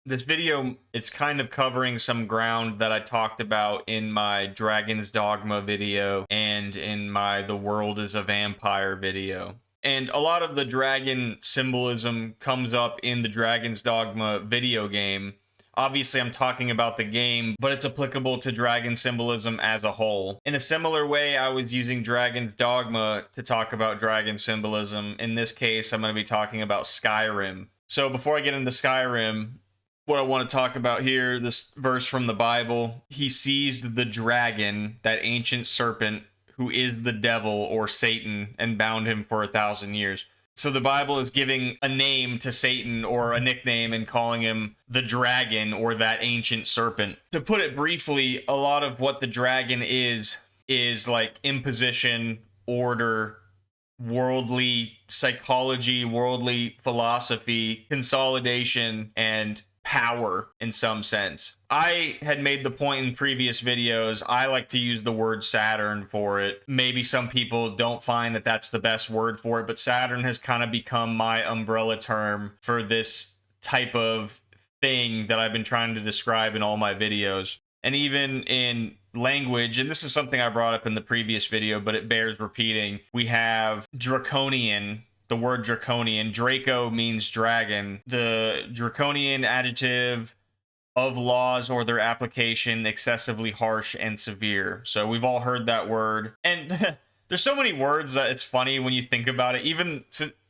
This video, it's kind of covering some ground that I talked about in my Dragon's Dogma video and in my The World is a Vampire video. And a lot of the dragon symbolism comes up in the Dragon's Dogma video game. Obviously, I'm talking about the game, but it's applicable to dragon symbolism as a whole. In a similar way, I was using Dragon's Dogma to talk about dragon symbolism. In this case, I'm going to be talking about Skyrim. So before I get into Skyrim, what I want to talk about here, this verse from the Bible: he seized the dragon, that ancient serpent, who is the devil or Satan, and bound him for 1,000 years. So the Bible is giving a name to Satan, or a nickname, and calling him the dragon or that ancient serpent. To put it briefly, a lot of what the dragon is like imposition, order, worldly psychology, worldly philosophy, consolidation, and power in some sense. I had made the point in previous videos, I like to use the word Saturn for it. Maybe some people don't find that that's the best word for it, but Saturn has kind of become my umbrella term for this type of thing that I've been trying to describe in all my videos. And even in language, and this is something I brought up in the previous video, but it bears repeating, we have draconian. The word draconian, Draco means dragon. The draconian adjective of laws or their application excessively harsh and severe. So we've all heard that word. And there's so many words that it's funny when you think about it. Even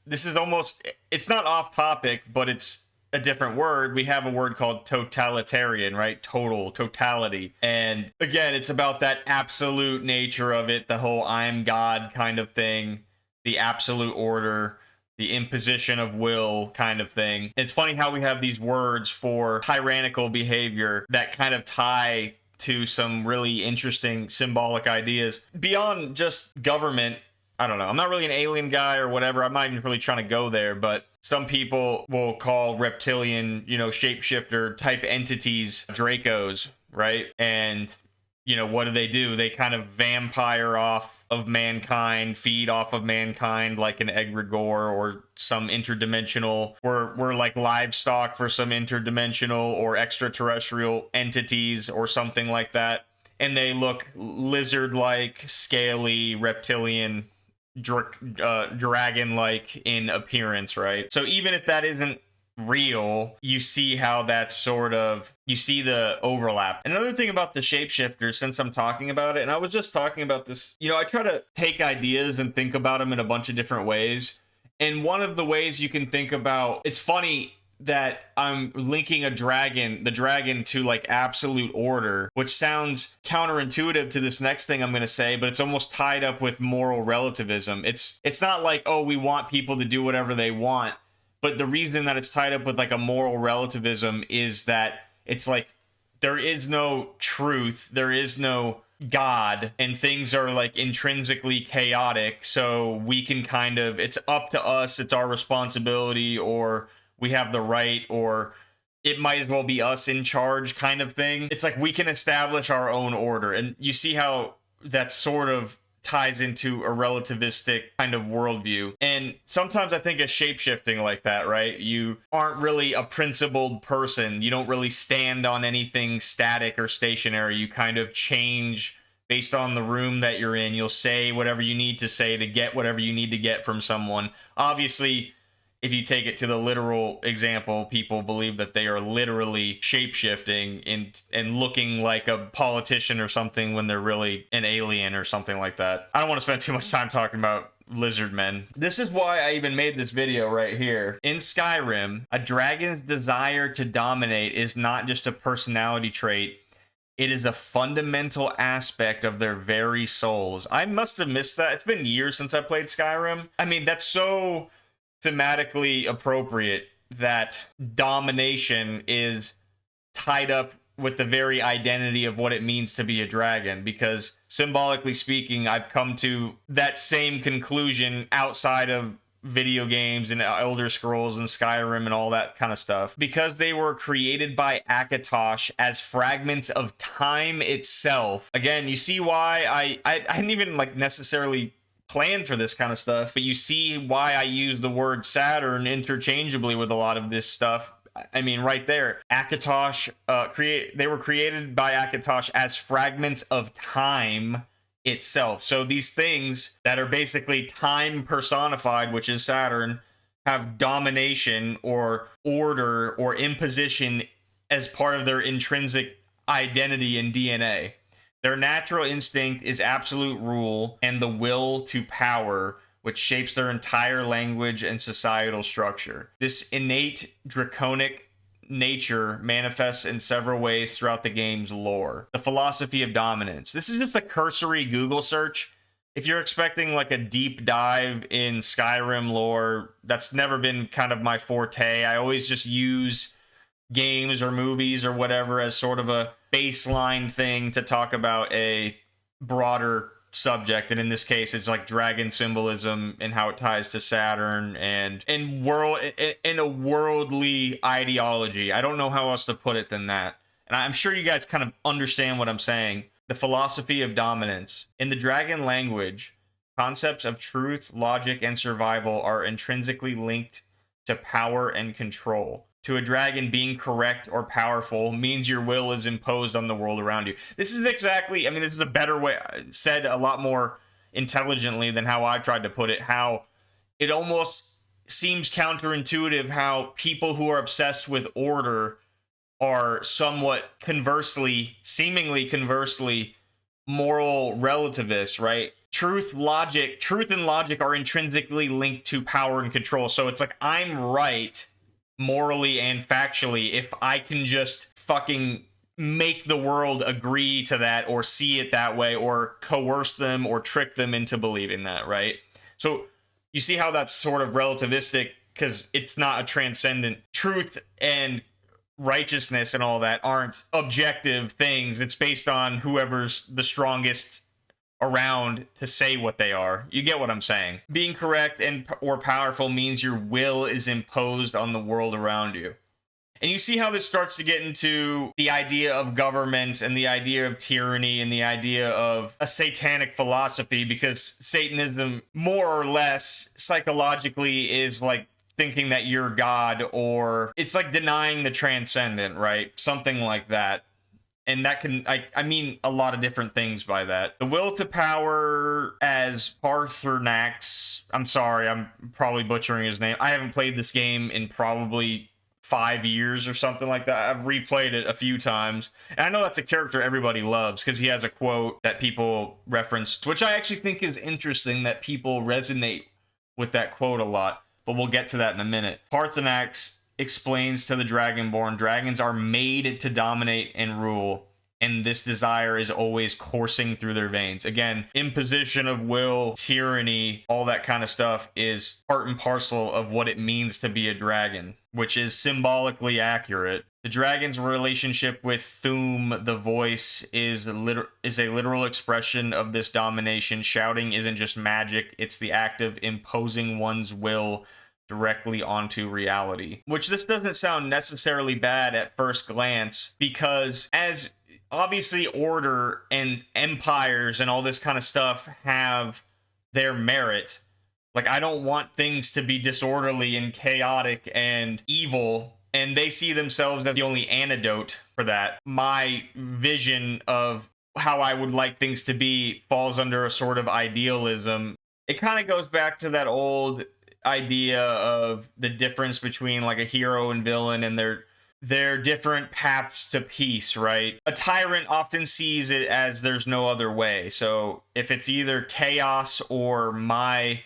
this is almost, it's not off topic, but it's a different word. We have a word called totalitarian, right? Totality. And again, it's about that absolute nature of it, the whole I'm God kind of thing. The absolute order, the imposition of will kind of thing. It's funny how we have these words for tyrannical behavior that kind of tie to some really interesting symbolic ideas. Beyond just government, I don't know, I'm not really an alien guy or whatever, I'm not even really trying to go there, but some people will call reptilian, shapeshifter type entities Dracos, right? And what do? They kind of vampire off of mankind, feed off of mankind like an egregore or some interdimensional. We're like livestock for some interdimensional or extraterrestrial entities or something like that. And they look lizard-like, scaly, reptilian, dragon-like in appearance, right? So even if that isn't real, you see how that's you see the overlap. Another thing about the shapeshifters, since I'm talking about it, and I was just talking about this, I try to take ideas and think about them in a bunch of different ways. And one of the ways you can think about, it's funny that I'm linking the dragon to like absolute order, which sounds counterintuitive to this next thing I'm going to say, but it's almost tied up with moral relativism. It's not like, oh, we want people to do whatever they want. But the reason that it's tied up with like a moral relativism is that it's like there is no truth, there is no God, and things are like intrinsically chaotic. So we can it's up to us, it's our responsibility, or we have the right, or it might as well be us in charge kind of thing. It's like we can establish our own order. And you see how that sort of ties into a relativistic kind of worldview. And sometimes I think of shapeshifting like that, right? You aren't really a principled person. You don't really stand on anything static or stationary. You kind of change based on the room that you're in. You'll say whatever you need to say to get whatever you need to get from someone. Obviously, if you take it to the literal example, people believe that they are literally shape-shifting and looking like a politician or something when they're really an alien or something like that. I don't want to spend too much time talking about lizard men. This is why I even made this video right here. In Skyrim, a dragon's desire to dominate is not just a personality trait. It is a fundamental aspect of their very souls. I must have missed that. It's been years since I played Skyrim. I mean, that's so thematically appropriate that domination is tied up with the very identity of what it means to be a dragon, because symbolically speaking, I've come to that same conclusion outside of video games and Elder Scrolls and Skyrim and all that kind of stuff, because they were created by Akatosh as fragments of time itself. Again, you see why I didn't even like necessarily plan for this kind of stuff, but you see why I use the word Saturn interchangeably with a lot of this stuff. I mean, right there, Akatosh, they were created by Akatosh as fragments of time itself. So these things that are basically time personified, which is Saturn, have domination or order or imposition as part of their intrinsic identity and DNA. Their natural instinct is absolute rule and the will to power, which shapes their entire language and societal structure. This innate draconic nature manifests in several ways throughout the game's lore. The philosophy of dominance. This is just a cursory Google search. If you're expecting like a deep dive in Skyrim lore, that's never been kind of my forte. I always just use games or movies or whatever as sort of a baseline thing to talk about a broader subject, and in this case it's like dragon symbolism and how it ties to Saturn and in a worldly ideology. I don't know how else to put it than that, and I'm sure you guys kind of understand what I'm saying. The philosophy of dominance. In the dragon language, concepts of truth, logic, and survival are intrinsically linked to power and control. To a dragon, being correct or powerful means your will is imposed on the world around you. This is exactly, I mean, this is a better way, said a lot more intelligently than how I tried to put it, how it almost seems counterintuitive how people who are obsessed with order are somewhat seemingly conversely, moral relativists, right? Truth and logic are intrinsically linked to power and control. So it's like, I'm right morally and factually if I can just fucking make the world agree to that or see it that way or coerce them or trick them into believing that, right? So you see how that's sort of relativistic because it's not a transcendent. Truth and righteousness and all that aren't objective things. It's based on whoever's the strongest around to say what they are. You get what I'm saying? Being correct and or powerful means your will is imposed on the world around you. And you see how this starts to get into the idea of government and the idea of tyranny and the idea of a satanic philosophy, because Satanism more or less psychologically is like thinking that you're God, or it's like denying the transcendent, right? Something like that. And that can, I mean a lot of different things by that. The will to power as Parthenax, I'm sorry, I'm probably butchering his name. I haven't played this game in probably 5 years or something like that. I've replayed it a few times. And I know that's a character everybody loves because he has a quote that people reference, which I actually think is interesting that people resonate with that quote a lot. But we'll get to that in a minute. Parthenax explains to the Dragonborn, dragons are made to dominate and rule, and this desire is always coursing through their veins. Again, imposition of will, tyranny, all that kind of stuff is part and parcel of what it means to be a dragon, which is symbolically accurate. The dragon's relationship with Thum, the voice, is a literal expression of this domination. Shouting isn't just magic, it's the act of imposing one's will directly onto reality. Which this doesn't sound necessarily bad at first glance, because as obviously order and empires and all this kind of stuff have their merit, like I don't want things to be disorderly and chaotic and evil, and they see themselves as the only antidote for that. My vision of how I would like things to be falls under a sort of idealism. It kind of goes back to that old idea of the difference between like a hero and villain and their different paths to peace, right? A tyrant often sees it as there's no other way. So if it's either chaos or my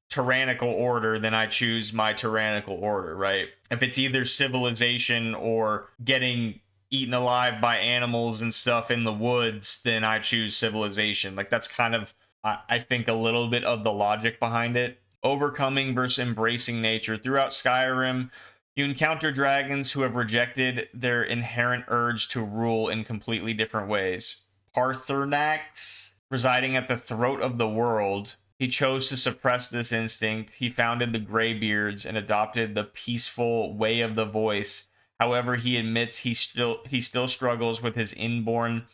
tyrannical order, then I choose my tyrannical order, right? If it's either civilization or getting eaten alive by animals and stuff in the woods, then I choose civilization. Like that's kind of, I think, a little bit of the logic behind it. Overcoming versus embracing nature. Throughout Skyrim, you encounter dragons who have rejected their inherent urge to rule in completely different ways. Parthenax, residing at the throat of the world, he chose to suppress this instinct. He founded the Greybeards and adopted the peaceful way of the voice. However, he admits he still struggles with his inborn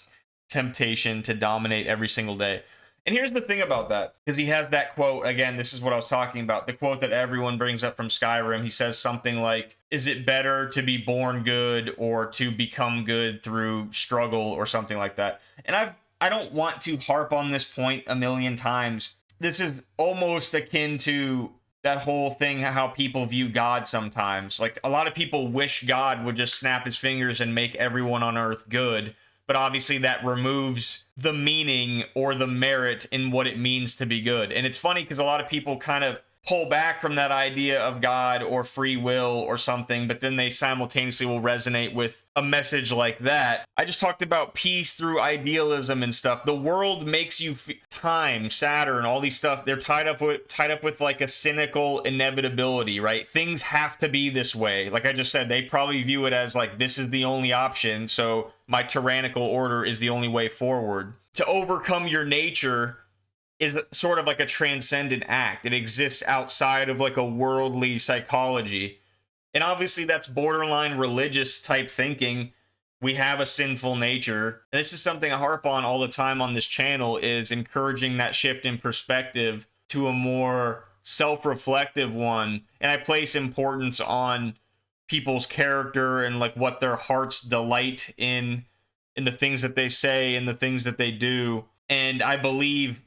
temptation to dominate every single day. And here's the thing about that, because he has that quote, again, this is what I was talking about, the quote that everyone brings up from Skyrim. He says something like, is it better to be born good or to become good through struggle, or something like that. And I don't want to harp on this point a million times. This is almost akin to that whole thing, how people view God sometimes. Like, a lot of people wish God would just snap his fingers and make everyone on earth good. But obviously that removes the meaning or the merit in what it means to be good. And it's funny because a lot of people kind of pull back from that idea of God or free will or something, but then they simultaneously will resonate with a message like that. I just talked about peace through idealism and stuff. The world makes you time, Saturn, all these stuff, they're tied up with like a cynical inevitability, right? Things have to be this way. Like I just said, they probably view it as like, this is the only option, so my tyrannical order is the only way forward. To overcome your nature is sort of like a transcendent act. It exists outside of like a worldly psychology. And obviously that's borderline religious type thinking. We have a sinful nature. And this is something I harp on all the time on this channel, is encouraging that shift in perspective to a more self-reflective one. And I place importance on people's character and like what their hearts delight in the things that they say and the things that they do. And I believe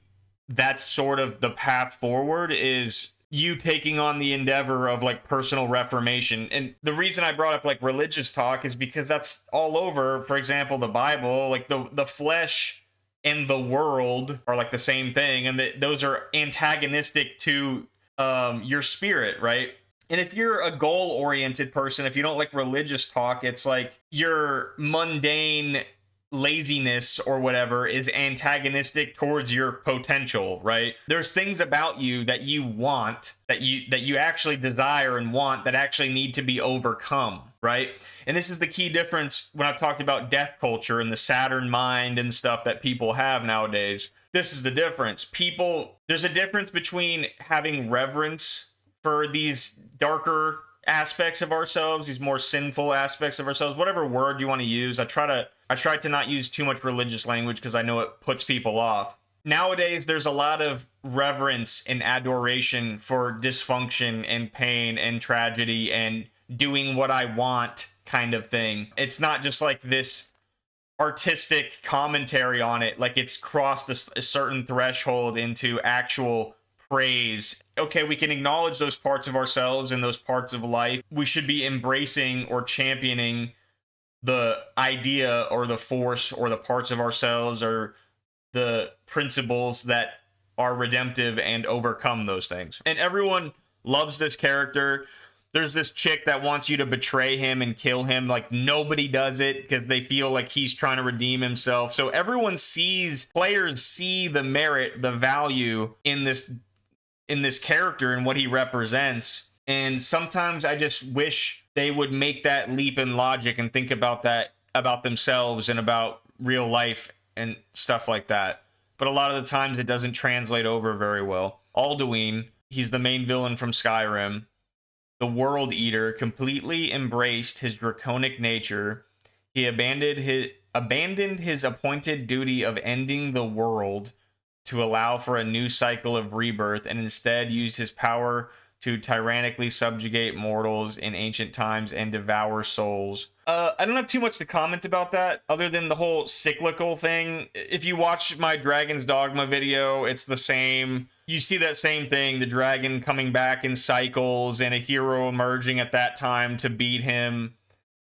that's sort of the path forward, is you taking on the endeavor of like personal reformation. And the reason I brought up like religious talk is because that's all over, for example, the Bible. Like the flesh and the world are like the same thing, and those are antagonistic to your spirit, right? And if you're a goal-oriented person, if you don't like religious talk, it's like your mundane laziness or whatever is antagonistic towards your potential, right? There's things about you that you want, that you actually desire and want, that actually need to be overcome, right? And this is the key difference when I've talked about death culture and the Saturn mind and stuff that people have nowadays. This is the difference. There's a difference between having reverence for these darker aspects of ourselves, these more sinful aspects of ourselves, whatever word you want to use. I try to not use too much religious language because I know it puts people off. Nowadays, there's a lot of reverence and adoration for dysfunction and pain and tragedy and doing what I want kind of thing. It's not just like this artistic commentary on it, like it's crossed a certain threshold into actual praise. Okay, we can acknowledge those parts of ourselves and those parts of life. We should be embracing or championing the idea or the force or the parts of ourselves or the principles that are redemptive and overcome those things. And everyone loves this character. There's this chick that wants you to betray him and kill him. Like, nobody does it because they feel like he's trying to redeem himself. So players see the merit, the value in this character and what he represents. And sometimes I just wish they would make that leap in logic and think about that, about themselves and about real life and stuff like that. But a lot of the times it doesn't translate over very well. Alduin, he's the main villain from Skyrim. The World Eater completely embraced his draconic nature. He abandoned his appointed duty of ending the world to allow for a new cycle of rebirth, and instead used his power to tyrannically subjugate mortals in ancient times and devour souls. I don't have too much to comment about that, other than the whole cyclical thing. If you watch my Dragon's Dogma video, it's the same. You see that same thing, the dragon coming back in cycles and a hero emerging at that time to beat him,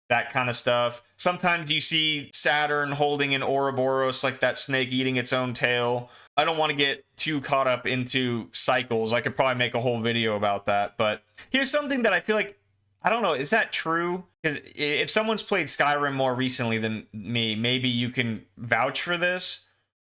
that kind of stuff. Sometimes you see Saturn holding an Ouroboros, like that snake eating its own tail. I don't want to get too caught up into cycles. I could probably make a whole video about that. But here's something that I feel like, I don't know, is that true? Because if someone's played Skyrim more recently than me, maybe you can vouch for this.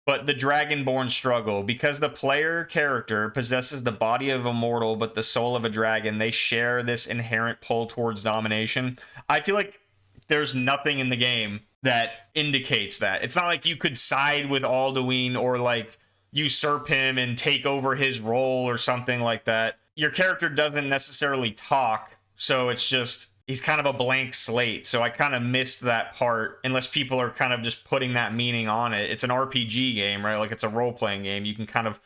But the Dragonborn struggle, because the player character possesses the body of a mortal but the soul of a dragon, they share this inherent pull towards domination. I feel like there's nothing in the game that indicates that. It's not like you could side with Alduin or like usurp him and take over his role or something like that. Your character doesn't necessarily talk, so it's just he's kind of a blank slate. So I kind of missed that part, unless people are kind of just putting that meaning on it. It's an RPG game, right? Like, it's a role-playing game. You can kind of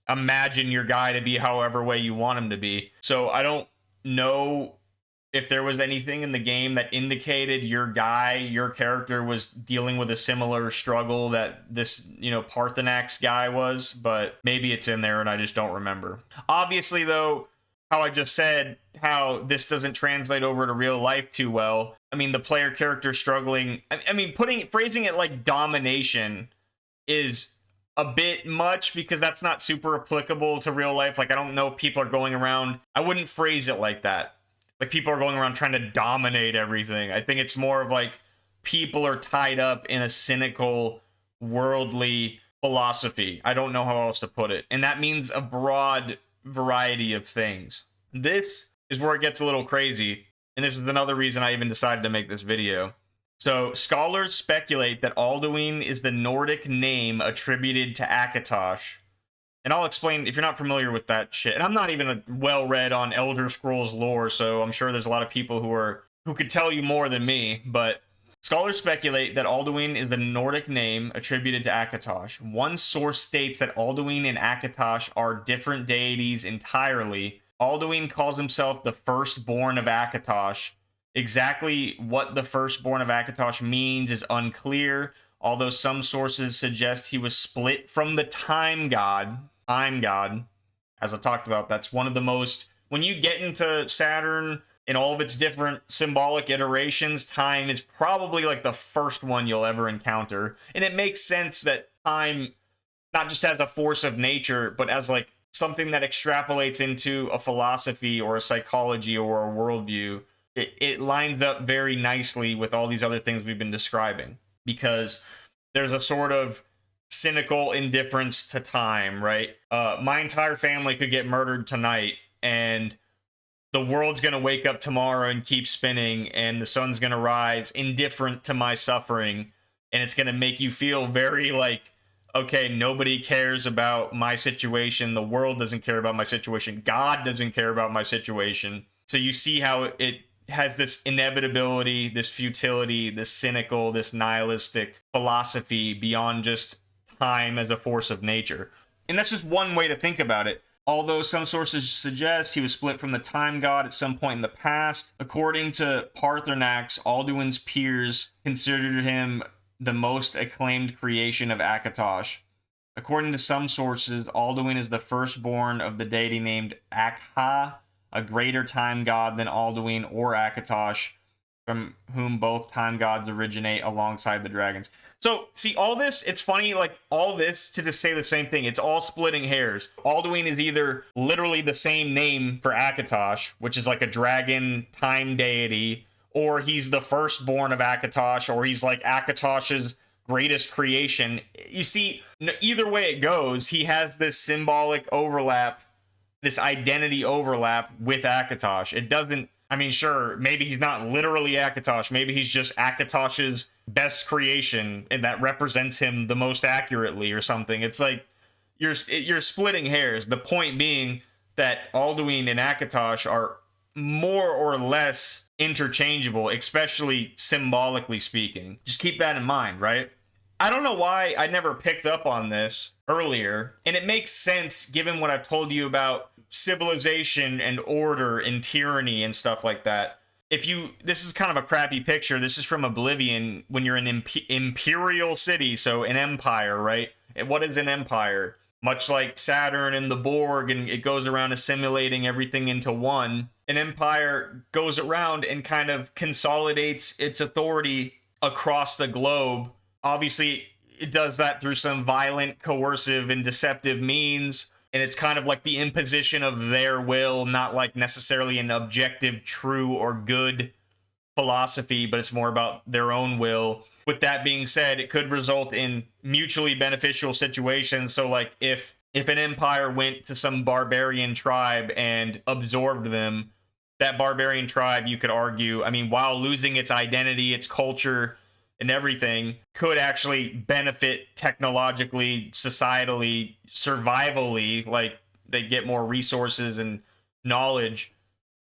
imagine your guy to be however way you want him to be. So I don't know if there was anything in the game that indicated your character was dealing with a similar struggle that this, Parthenax guy was, but maybe it's in there and I just don't remember. Obviously, though, how I just said, how this doesn't translate over to real life too well. I mean, the player character struggling, phrasing it like domination is a bit much, because that's not super applicable to real life. Like, I don't know if people are going around, I wouldn't phrase it like that. Like, people are going around trying to dominate everything. I think it's more of like people are tied up in a cynical, worldly philosophy. I don't know how else to put it. And that means a broad variety of things. This is where it gets a little crazy. And this is another reason I even decided to make this video. So, scholars speculate that Alduin is the Nordic name attributed to Akatosh. And I'll explain, if you're not familiar with that shit. And I'm not even well-read on Elder Scrolls lore, so I'm sure there's a lot of people who could tell you more than me. But scholars speculate that Alduin is the Nordic name attributed to Akatosh. One source states that Alduin and Akatosh are different deities entirely. Alduin calls himself the firstborn of Akatosh. Exactly what the firstborn of Akatosh means is unclear, although some sources suggest he was split from the time god. Time god, as I talked about, that's one of the most, when you get into Saturn in all of its different symbolic iterations, time is probably like the first one you'll ever encounter. And it makes sense that time, not just as a force of nature, but as like something that extrapolates into a philosophy or a psychology or a worldview. It lines up very nicely with all these other things we've been describing, because there's a sort of cynical indifference to time, right? My entire family could get murdered tonight, and the world's gonna wake up tomorrow and keep spinning, and the sun's gonna rise, indifferent to my suffering, and it's gonna make you feel very like, okay, nobody cares about my situation, the world doesn't care about my situation, God doesn't care about my situation. So you see how it has this inevitability, this futility, this cynical, this nihilistic philosophy beyond just time as a force of nature. And that's just one way to think about it. Although some sources suggest he was split from the time god at some point in the past, according to Parthenax, Alduin's peers considered him the most acclaimed creation of Akatosh. According to some sources, Alduin is the firstborn of the deity named Akha, a greater time god than Alduin or Akatosh, from whom both time gods originate alongside the dragons. So, see, all this, it's funny, like, all this to just say the same thing. It's all splitting hairs. Alduin is either literally the same name for Akatosh, which is like a dragon time deity, or he's the firstborn of Akatosh, or he's like Akatosh's greatest creation. You see, either way it goes, he has this symbolic overlap, this identity overlap with Akatosh. It doesn't, sure, maybe he's not literally Akatosh. Maybe he's just Akatosh's best creation, and that represents him the most accurately or something. It's like, you're splitting hairs. The point being that Alduin and Akatosh are more or less interchangeable, especially symbolically speaking. Just keep that in mind, right? I don't know why I never picked up on this earlier, and it makes sense given what I've told you about civilization and order and tyranny and stuff like that. This is kind of a crappy picture. This is from Oblivion, when you're an imperial city, so an empire, right? And what is an empire? Much like Saturn and the Borg, and it goes around assimilating everything into one. An empire goes around and kind of consolidates its authority across the globe. Obviously, it does that through some violent, coercive, and deceptive means. And it's kind of like the imposition of their will, not like necessarily an objective, true, or good philosophy, but it's more about their own will. With that being said, it could result in mutually beneficial situations. So like if an empire went to some barbarian tribe and absorbed them, that barbarian tribe, you could argue, while losing its identity, its culture, and everything, could actually benefit technologically, societally, survivally, like they get more resources and knowledge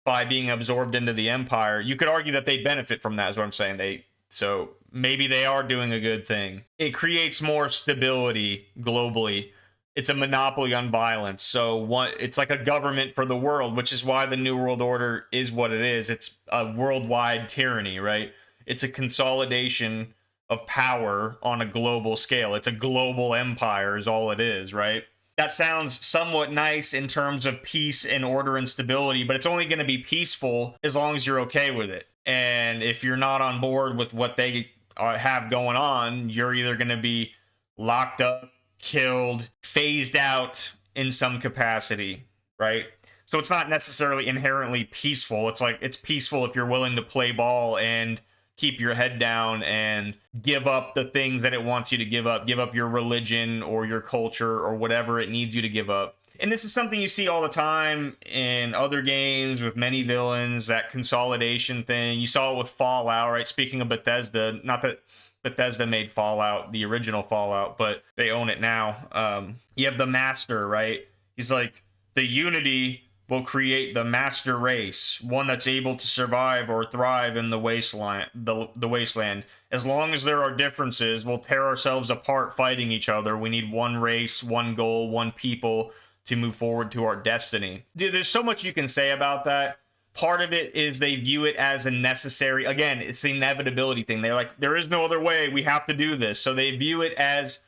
by being absorbed into the empire. You could argue that they benefit from that, is what I'm saying. So maybe they are doing a good thing. It creates more stability globally. It's a monopoly on violence. So it's like a government for the world, which is why the New World Order is what it is. It's a worldwide tyranny, right? It's a consolidation of power on a global scale. It's a global empire is all it is, right? That sounds somewhat nice in terms of peace and order and stability, but it's only going to be peaceful as long as you're okay with it. And if you're not on board with what they have going on, you're either going to be locked up, killed, phased out in some capacity, right? So it's not necessarily inherently peaceful. It's like, it's peaceful if you're willing to play ball and keep your head down and give up the things that it wants you to give up your religion or your culture or whatever it needs you to give up. And this is something you see all the time in other games with many villains, that consolidation thing. You saw it with Fallout, right? Speaking of Bethesda, not that Bethesda made Fallout, the original Fallout, but they own it now. You have the Master, right? He's like, the Unity will create the master race, one that's able to survive or thrive in the wasteland. The wasteland. As long as there are differences, we'll tear ourselves apart fighting each other. We need one race, one goal, one people to move forward to our destiny. Dude, there's so much you can say about that. Part of it is they view it as a necessary, again, it's the inevitability thing. They're like, there is no other way, we have to do this. So they view it as,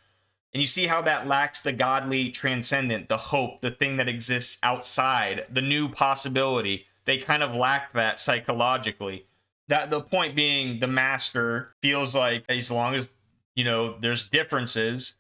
and you see how that lacks the godly transcendent, the hope, the thing that exists outside, the new possibility. They kind of lack that psychologically. That the point being, the Master feels like as long as, you know, there's differences,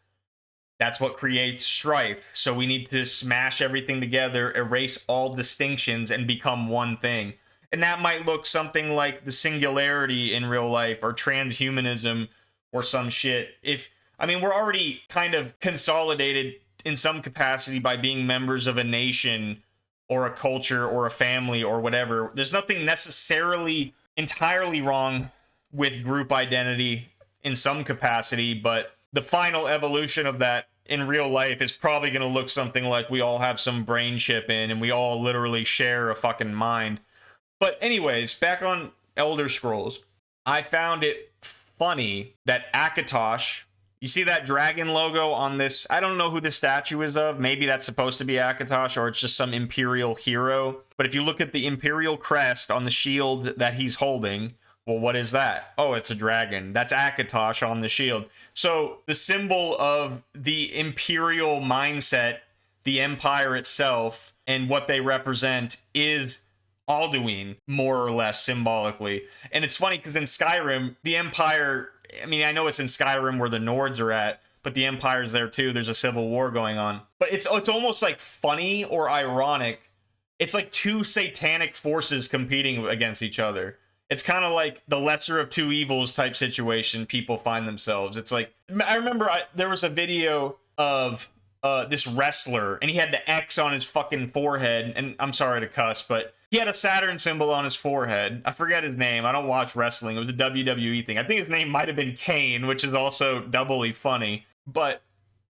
that's what creates strife. So we need to smash everything together, erase all distinctions, and become one thing. And that might look something like the singularity in real life, or transhumanism, or some shit. We're already kind of consolidated in some capacity by being members of a nation, or a culture, or a family, or whatever. There's nothing necessarily entirely wrong with group identity in some capacity, but the final evolution of that in real life is probably going to look something like we all have some brain chip in and we all literally share a fucking mind. But anyways, back on Elder Scrolls, I found it funny that Akatosh, you see that dragon logo on this? I don't know who this statue is of. Maybe that's supposed to be Akatosh, or it's just some Imperial hero. But if you look at the Imperial crest on the shield that he's holding, well, what is that? Oh, it's a dragon. That's Akatosh on the shield. So the symbol of the Imperial mindset, the Empire itself, and what they represent is Alduin, more or less symbolically. And it's funny because in Skyrim, the Empire, I know it's in Skyrim where the Nords are at, but the Empire's there too. There's a civil war going on. But it's almost like funny or ironic. It's like two satanic forces competing against each other. It's kind of like the lesser of two evils type situation people find themselves. It's like, I remember there was a video of this wrestler, and he had the X on his fucking forehead, and I'm sorry to cuss, but he had a Saturn symbol on his forehead. I forget his name. I don't watch wrestling. It was a WWE thing. I think his name might have been Kane, which is also doubly funny. But,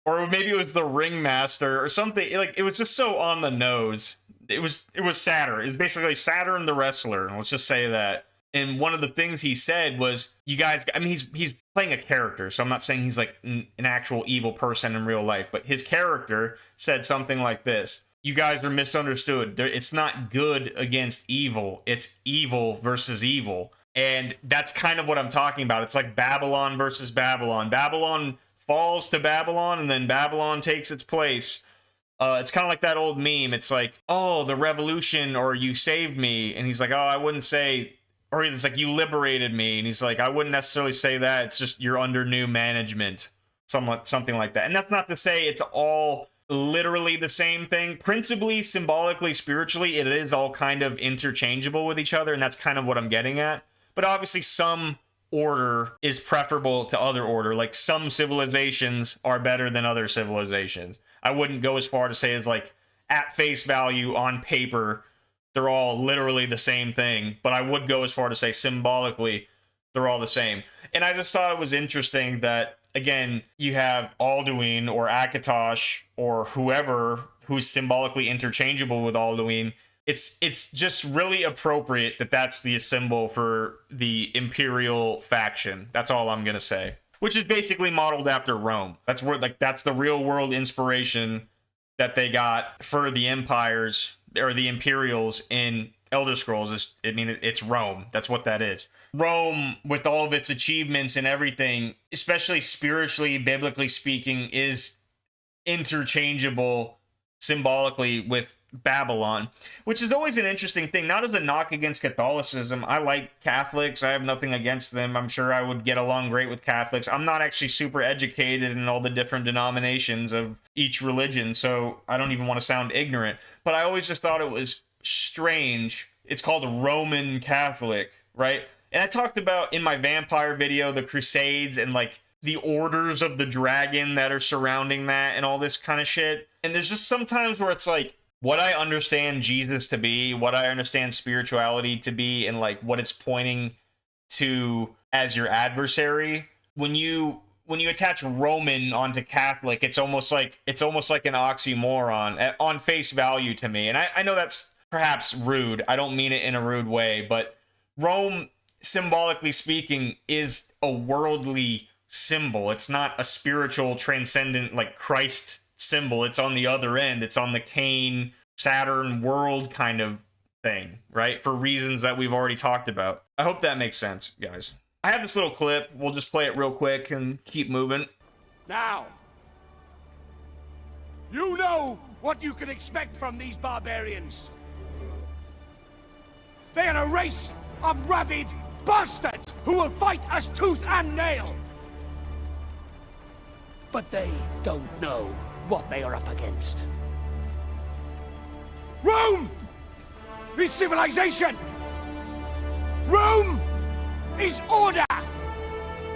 or maybe it was the Ringmaster or something. Like, it was just so on the nose. It was Saturn. It was basically Saturn the wrestler. Let's just say that. And one of the things he said was, you guys, he's playing a character, so I'm not saying he's like an actual evil person in real life, but his character said something like this: you guys are misunderstood. It's not good against evil. It's evil versus evil. And that's kind of what I'm talking about. It's like Babylon versus Babylon. Babylon falls to Babylon, and then Babylon takes its place. It's kind of like that old meme. It's like, oh, the revolution, or you saved me. And he's like, oh, I wouldn't say... Or it's like, you liberated me. And he's like, I wouldn't necessarily say that. It's just you're under new management. Something like that. And that's not to say it's all literally the same thing. Principally, symbolically, spiritually, it is all kind of interchangeable with each other. And that's kind of what I'm getting at. But obviously, some order is preferable to other order. Like, some civilizations are better than other civilizations. I wouldn't go as far to say as like, at face value, on paper, they're all literally the same thing, but I would go as far to say symbolically they're all the same. And I just thought it was interesting that, again, you have Alduin or Akatosh or whoever who's symbolically interchangeable with Alduin it's just really appropriate that that's the symbol for the imperial faction. That's all I'm gonna say. Which is basically modeled after Rome. That's where, like, that's the real world inspiration that they got for the empires or the Imperials in Elder Scrolls. It's Rome. That's what that is. Rome, with all of its achievements and everything, especially spiritually, biblically speaking, is interchangeable symbolically with Babylon, which is always an interesting thing. Not as a knock against Catholicism. I like Catholics. I have nothing against them. I'm sure I would get along great with Catholics. I'm not actually super educated in all the different denominations of each religion, so I don't even want to sound ignorant. But I always just thought it was strange. It's called Roman Catholic, right? And I talked about in my vampire video the Crusades and like the orders of the dragon that are surrounding that and all this kind of shit. And there's just sometimes where it's like, what I understand Jesus to be, what I understand spirituality to be, and like what it's pointing to as your adversary, when you attach Roman onto Catholic, it's almost like an oxymoron on face value to me. And I know that's perhaps rude. I don't mean it in a rude way, but Rome, symbolically speaking, is a worldly symbol. It's not a spiritual, transcendent, like Christ symbol. It's on the other end. It's on the Cain, Saturn world kind of thing, right? For reasons that we've already talked about. I hope that makes sense, guys. I have this little clip. We'll just play it real quick and keep moving. Now, you know what you can expect from these barbarians. They are a race of rabid bastards who will fight us tooth and nail. But they don't know what they are up against. Rome is civilization. Rome is order.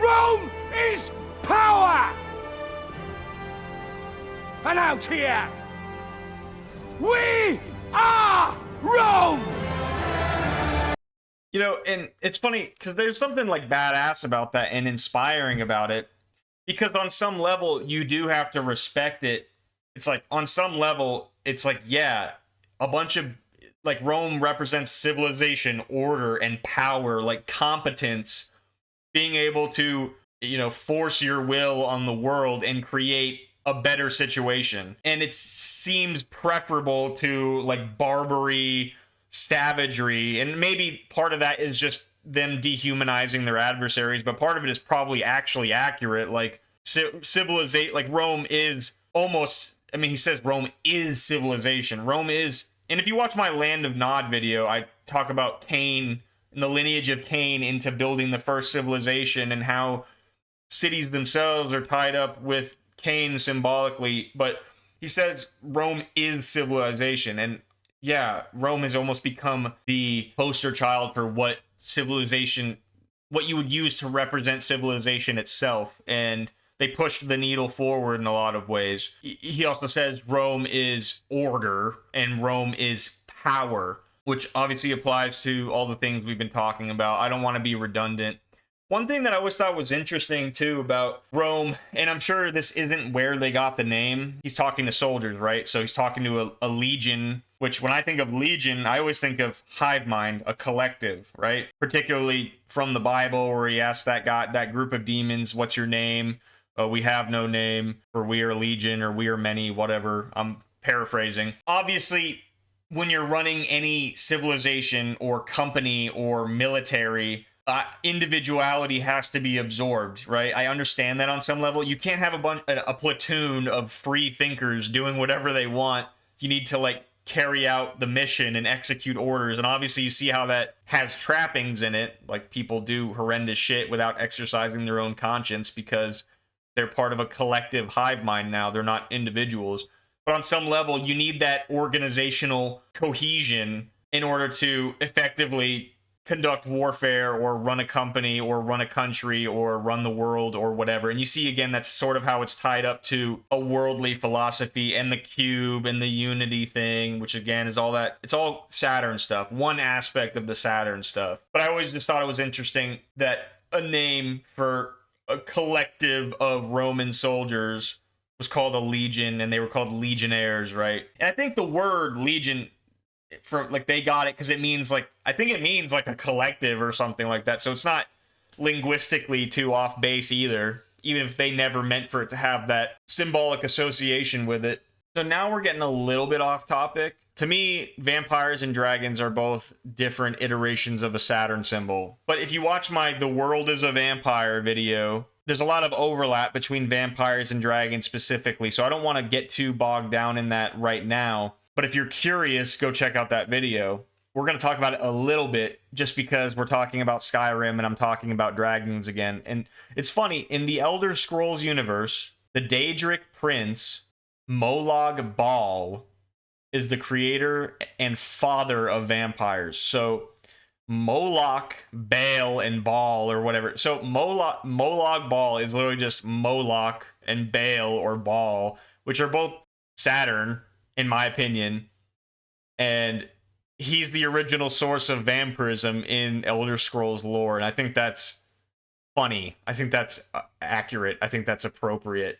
Rome is power. And out here, we are Rome. You know, and it's funny because there's something like badass about that and inspiring about it. Because on some level, you do have to respect it. It's like, on some level, it's like, yeah, a bunch of, like, Rome represents civilization, order, and power, like competence, being able to, you know, force your will on the world and create a better situation. And it seems preferable to, like, barbarity, savagery, and maybe part of that is just them dehumanizing their adversaries, but part of it is probably actually accurate. Like, civilization, like Rome is almost, I mean, he says Rome is civilization. Rome is, and if you watch my Land of Nod video, I talk about Cain and the lineage of Cain into building the first civilization and how cities themselves are tied up with Cain symbolically. But he says Rome is civilization, and yeah, Rome has almost become the poster child for what civilization, what you would use to represent civilization itself, and they pushed the needle forward in a lot of ways. He also says Rome is order and Rome is power, which obviously applies to all the things we've been talking about. I don't want to be redundant. One thing that I always thought was interesting too about Rome, and I'm sure this isn't where they got the name, he's talking to soldiers, right? So he's talking to a legion, which when I think of legion, I always think of hive mind, a collective, right? Particularly from the Bible, where he asks that group of demons, what's your name? We have no name, or we are legion, or we are many, whatever. I'm paraphrasing. Obviously, when you're running any civilization or company or military, individuality has to be absorbed, right? I understand that on some level. You can't have a platoon of free thinkers doing whatever they want. You need to, like, carry out the mission and execute orders. And obviously you see how that has trappings in it. Like, people do horrendous shit without exercising their own conscience because they're part of a collective hive mind now. They're not individuals. But on some level, you need that organizational cohesion in order to effectively conduct warfare or run a company or run a country or run the world or whatever. And you see, again, that's sort of how it's tied up to a worldly philosophy and the cube and the unity thing, which again is all that, it's all Saturn stuff, one aspect of the Saturn stuff. But I always just thought it was interesting that a name for a collective of Roman soldiers was called a legion, and they were called legionnaires, right? And I think the word legion from like they got it because it means like I think it means like a collective or something like that. So it's not linguistically too off base either, even if they never meant for it to have that symbolic association with it. So now we're getting a little bit off topic. To me, vampires and dragons are both different iterations of a Saturn symbol. But if you watch my The World is a Vampire video, there's a lot of overlap between vampires and dragons specifically. So I don't want to get too bogged down in that right now. But if you're curious, go check out that video. We're going to talk about it a little bit just because we're talking about Skyrim and I'm talking about dragons again. And it's funny, in the Elder Scrolls universe, the Daedric prince, Molag Bal, is the creator and father of vampires. So Moloch, Baal, and Baal, or whatever. So Molag Bal is literally just Moloch and Baal or Baal, which are both Saturn, in my opinion. And he's the original source of vampirism in Elder Scrolls lore. And I think that's funny. I think that's accurate. I think that's appropriate.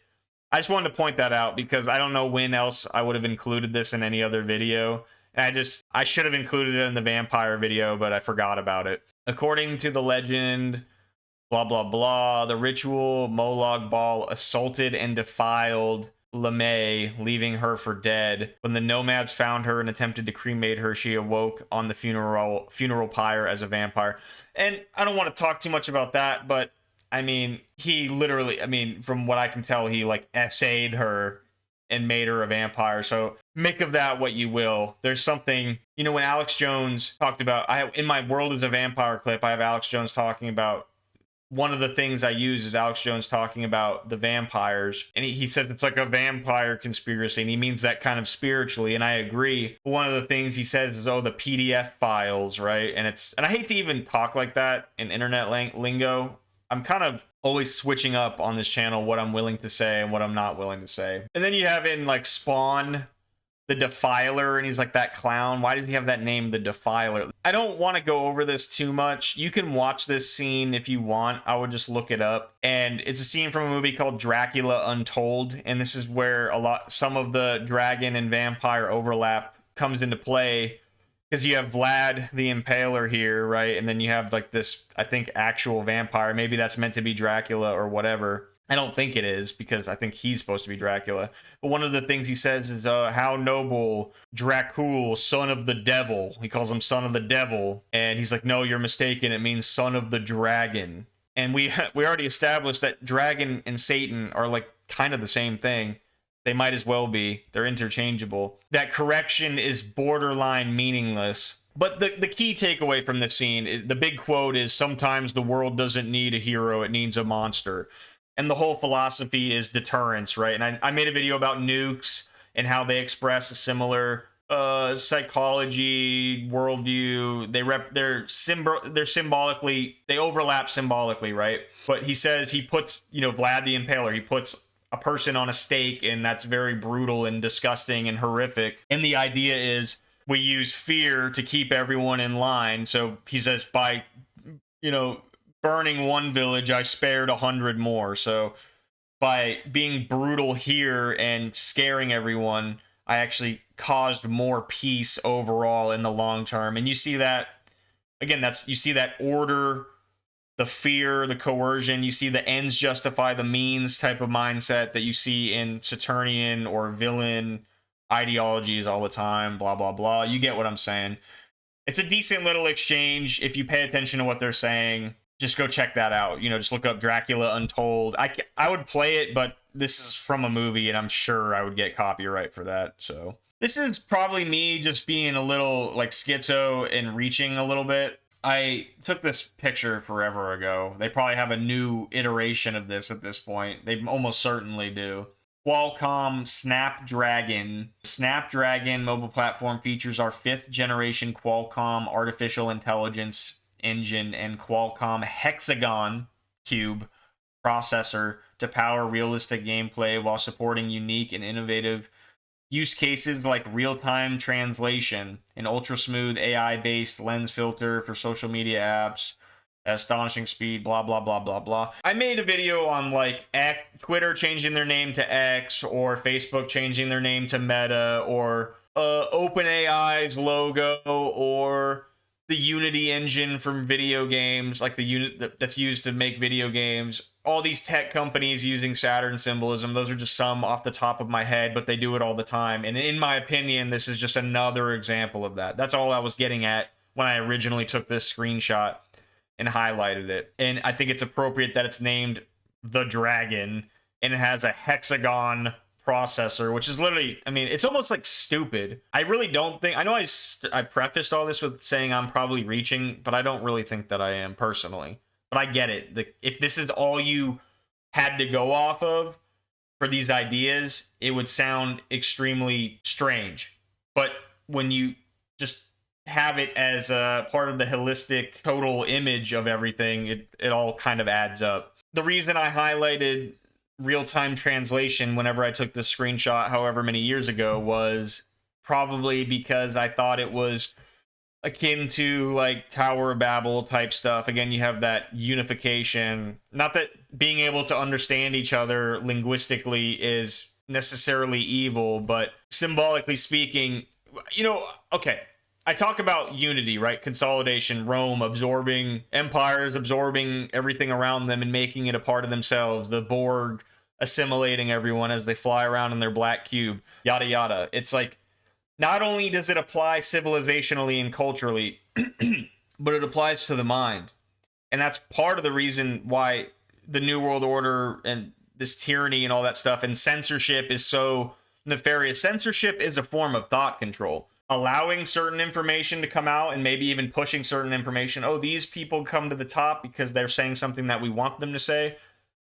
I just wanted to point that out because I don't know when else I would have included this in any other video. And I should have included it in the vampire video, but I forgot about it. According to the legend, blah, blah, blah, the ritual, Molag Bal assaulted and defiled LeMay, leaving her for dead. When the nomads found her and attempted to cremate her, she awoke on the funeral pyre as a vampire. And I don't want to talk too much about that, but I mean, he literally, I mean, from what I can tell, he like essayed her and made her a vampire. So make of that what you will. There's something, you know, when Alex Jones talked about, in my World is a Vampire clip, I have Alex Jones talking about, one of the things I use is Alex Jones talking about the vampires. And he says it's like a vampire conspiracy. And he means that kind of spiritually. And I agree. One of the things he says is, oh, the PDF files, right? And I hate to even talk like that in internet lingo. I'm kind of always switching up on this channel what I'm willing to say and what I'm not willing to say. And then you have in like Spawn, the Defiler, and he's like that clown. Why does he have that name, the Defiler? I don't want to go over this too much. You can watch this scene if you want. I would just look it up. And it's a scene from a movie called Dracula Untold. And this is where some of the dragon and vampire overlap comes into play. Because you have Vlad the Impaler here, right? And then you have like this, I think, actual vampire. Maybe that's meant to be Dracula or whatever. I don't think it is because I think he's supposed to be Dracula. But one of the things he says is, how noble, Dracul, son of the devil. He calls him son of the devil. And he's like, no, you're mistaken. It means son of the dragon. And we already established that dragon and Satan are like kind of the same thing. They might as well be. They're interchangeable. That correction is borderline meaningless. But the key takeaway from this scene, the big quote is, sometimes the world doesn't need a hero, it needs a monster. And the whole philosophy is deterrence, right? And I made a video about nukes and how they express a similar psychology, worldview. They're symbolically, they overlap symbolically, right? But he says he puts, you know, Vlad the Impaler, he puts a person on a stake, and that's very brutal and disgusting and horrific. And the idea is we use fear to keep everyone in line. So he says, by, you know, burning one village, I spared 100 more. So by being brutal here and scaring everyone, I actually caused more peace overall in the long term. And you see that, again, you see that order, the fear, the coercion. You see the ends justify the means type of mindset that you see in Saturnian or villain ideologies all the time, blah, blah, blah. You get what I'm saying. It's a decent little exchange. If you pay attention to what they're saying, just go check that out. You know, just look up Dracula Untold. I would play it, but this is from a movie, and I'm sure I would get copyright for that. So this is probably me just being a little like schizo and reaching a little bit. I took this picture forever ago. They probably have a new iteration of this at this point. They almost certainly do. Qualcomm Snapdragon. Snapdragon mobile platform features our 5th generation Qualcomm artificial intelligence engine and Qualcomm Hexagon Cube processor to power realistic gameplay while supporting unique and innovative use cases like real-time translation, an ultra-smooth AI-based lens filter for social media apps, astonishing speed, blah, blah, blah, blah, blah. I made a video on like Twitter changing their name to X, or Facebook changing their name to Meta, or OpenAI's logo or the Unity engine from video games, like the unit that's used to make video games. All these tech companies using Saturn symbolism, those are just some off the top of my head, but they do it all the time. And in my opinion, this is just another example of that. That's all I was getting at when I originally took this screenshot and highlighted it. And I think it's appropriate that it's named the Dragon and it has a hexagon processor, which is literally, I mean, it's almost like stupid. I really don't think, I know I prefaced all this with saying I'm probably reaching, but I don't really think that I am personally. But I get it. If this is all you had to go off of for these ideas, it would sound extremely strange. But when you just have it as a part of the holistic total image of everything, it all kind of adds up. The reason I highlighted real-time translation whenever I took this screenshot however many years ago was probably because I thought it was akin to like Tower of Babel type stuff. Again, you have that unification. Not that being able to understand each other linguistically is necessarily evil, but symbolically speaking, you know, okay, I talk about unity, right? Consolidation, Rome absorbing empires, absorbing everything around them and making it a part of themselves. The Borg assimilating everyone as they fly around in their black cube, yada yada. It's like, not only does it apply civilizationally and culturally, but it applies to the mind. And that's part of the reason why the New World Order and this tyranny and all that stuff and censorship is so nefarious. Censorship is a form of thought control. Allowing certain information to come out and maybe even pushing certain information. Oh, these people come to the top because they're saying something that we want them to say.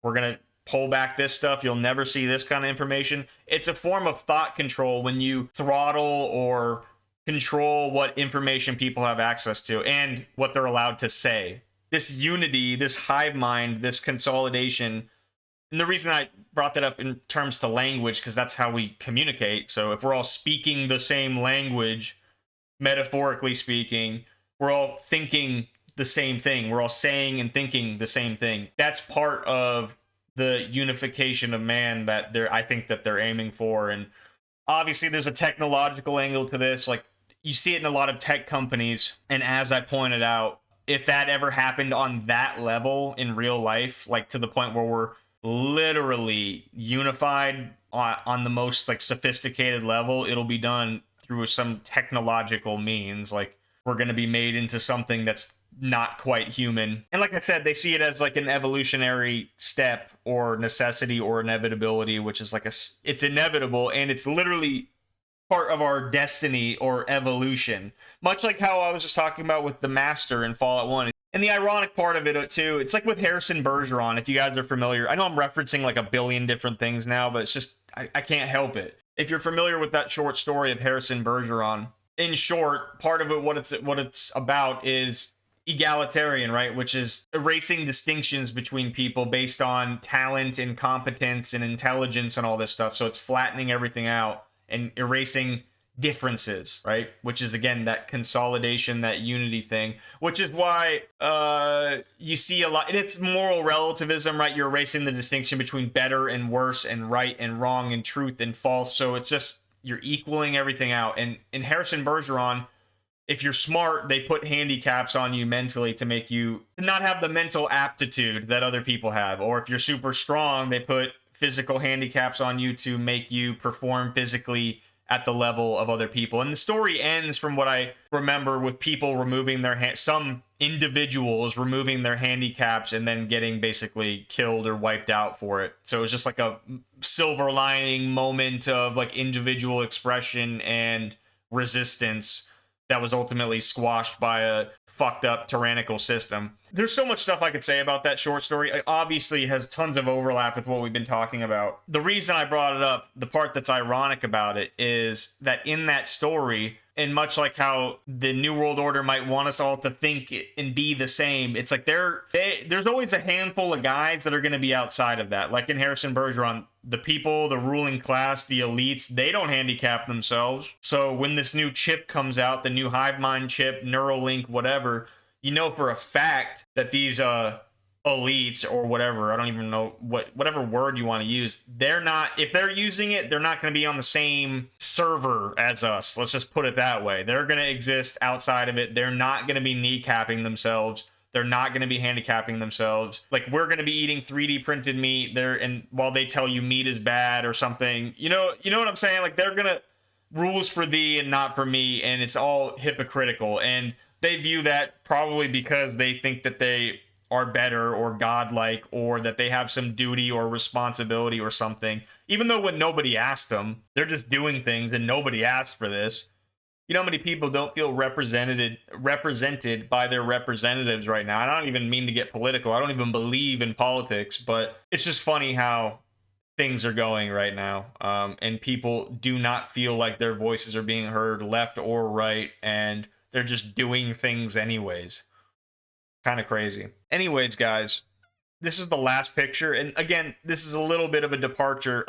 We're going to pull back this stuff. You'll never see this kind of information. It's a form of thought control when you throttle or control what information people have access to and what they're allowed to say. This unity, this hive mind, this consolidation. And the reason I brought that up in terms to language, because that's how we communicate. So if we're all speaking the same language, metaphorically speaking, we're all thinking the same thing. We're all saying and thinking the same thing. That's part of the unification of man that I think that they're aiming for. And obviously there's a technological angle to this. Like you see it in a lot of tech companies. And as I pointed out, if that ever happened on that level in real life, like to the point where we're literally unified on the most like sophisticated level, it'll be done through some technological means. Like we're going to be made into something that's not quite human. And like I said, they see it as like an evolutionary step or necessity or inevitability, which is like it's inevitable and it's literally part of our destiny or evolution. Much like how I was just talking about with the Master in Fallout 1. And the ironic part of it too, it's like with Harrison Bergeron, if you guys are familiar. I know I'm referencing like a billion different things now, but it's just, I can't help it. If you're familiar with that short story of Harrison Bergeron, in short, part of it, what it's about is egalitarian, right? Which is erasing distinctions between people based on talent and competence and intelligence and all this stuff. So it's flattening everything out and erasing differences, right? Which is again that consolidation, that unity thing, which is why you see a lot, and it's moral relativism, right? You're erasing the distinction between better and worse and right and wrong and truth and false. So it's just you're equaling everything out. And in Harrison Bergeron, if you're smart, they put handicaps on you mentally to make you not have the mental aptitude that other people have. Or if you're super strong, they put physical handicaps on you to make you perform physically at the level of other people. And the story ends, from what I remember, with people removing their some individuals removing their handicaps and then getting basically killed or wiped out for it. So it was just like a silver lining moment of like individual expression and resistance that was ultimately squashed by a fucked up tyrannical system. There's so much stuff I could say about that short story. It obviously has tons of overlap with what we've been talking about. The reason I brought it up, the part that's ironic about it, is that in that story, and much like how the New World Order might want us all to think and be the same, it's like there's always a handful of guys that are going to be outside of that. Like in Harrison Bergeron, the people, the ruling class, the elites, they don't handicap themselves. So when this new chip comes out, the new hive mind chip, Neuralink, whatever, you know for a fact that these elites or whatever, I don't even know whatever word you want to use, they're not, if they're using it, they're not going to be on the same server as us. Let's just put it that way. They're going to exist outside of it. They're not going to be kneecapping themselves. They're not going to be handicapping themselves. Like, we're going to be eating 3D printed meat there, and while they tell you meat is bad or something, you know what I'm saying? Like, they're going to rules for thee and not for me, and it's all hypocritical. And they view that probably because they think that they are better or godlike, or that they have some duty or responsibility or something, even though when nobody asked them, they're just doing things and nobody asked for this. You know how many people don't feel represented by their representatives right now? I don't even mean to get political. I don't even believe in politics, but it's just funny how things are going right now. And people do not feel like their voices are being heard, left or right, and they're just doing things anyways. Kind of crazy. Anyways, guys, this is the last picture, and again, this is a little bit of a departure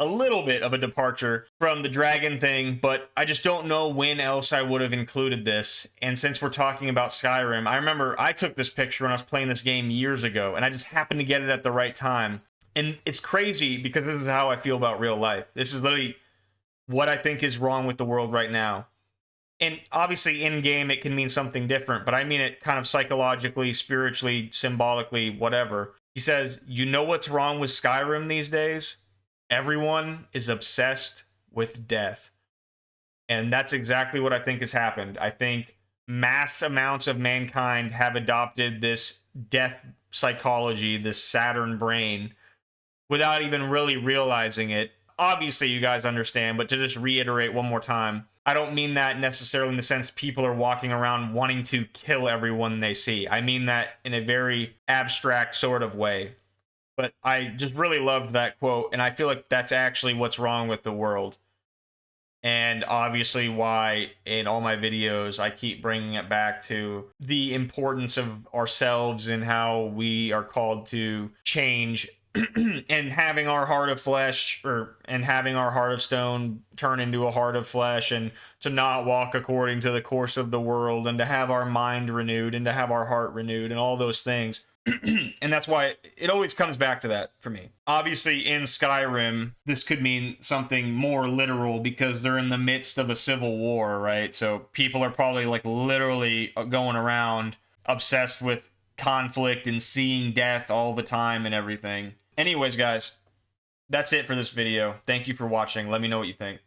from the dragon thing, but I just don't know when else I would have included this. And since we're talking about Skyrim, I remember I took this picture when I was playing this game years ago, and I just happened to get it at the right time. And it's crazy because this is how I feel about real life. This is literally what I think is wrong with the world right now. And obviously in-game it can mean something different, but I mean it kind of psychologically, spiritually, symbolically, whatever. He says, you know what's wrong with Skyrim these days? Everyone is obsessed with death. And that's exactly what I think has happened. I think mass amounts of mankind have adopted this death psychology, this Saturn brain, without even really realizing it. Obviously, you guys understand, but to just reiterate one more time, I don't mean that necessarily in the sense people are walking around wanting to kill everyone they see. I mean that in a very abstract sort of way. But I just really loved that quote, and I feel like that's actually what's wrong with the world. And obviously why in all my videos I keep bringing it back to the importance of ourselves and how we are called to change and having our heart of flesh and having our heart of stone turn into a heart of flesh, and to not walk according to the course of the world, and to have our mind renewed and to have our heart renewed and all those things. And that's why it always comes back to that for me. Obviously in Skyrim, this could mean something more literal because they're in the midst of a civil war, right? So people are probably like literally going around obsessed with conflict and seeing death all the time and everything. Anyways, guys, that's it for this video. Thank you for watching. Let me know what you think.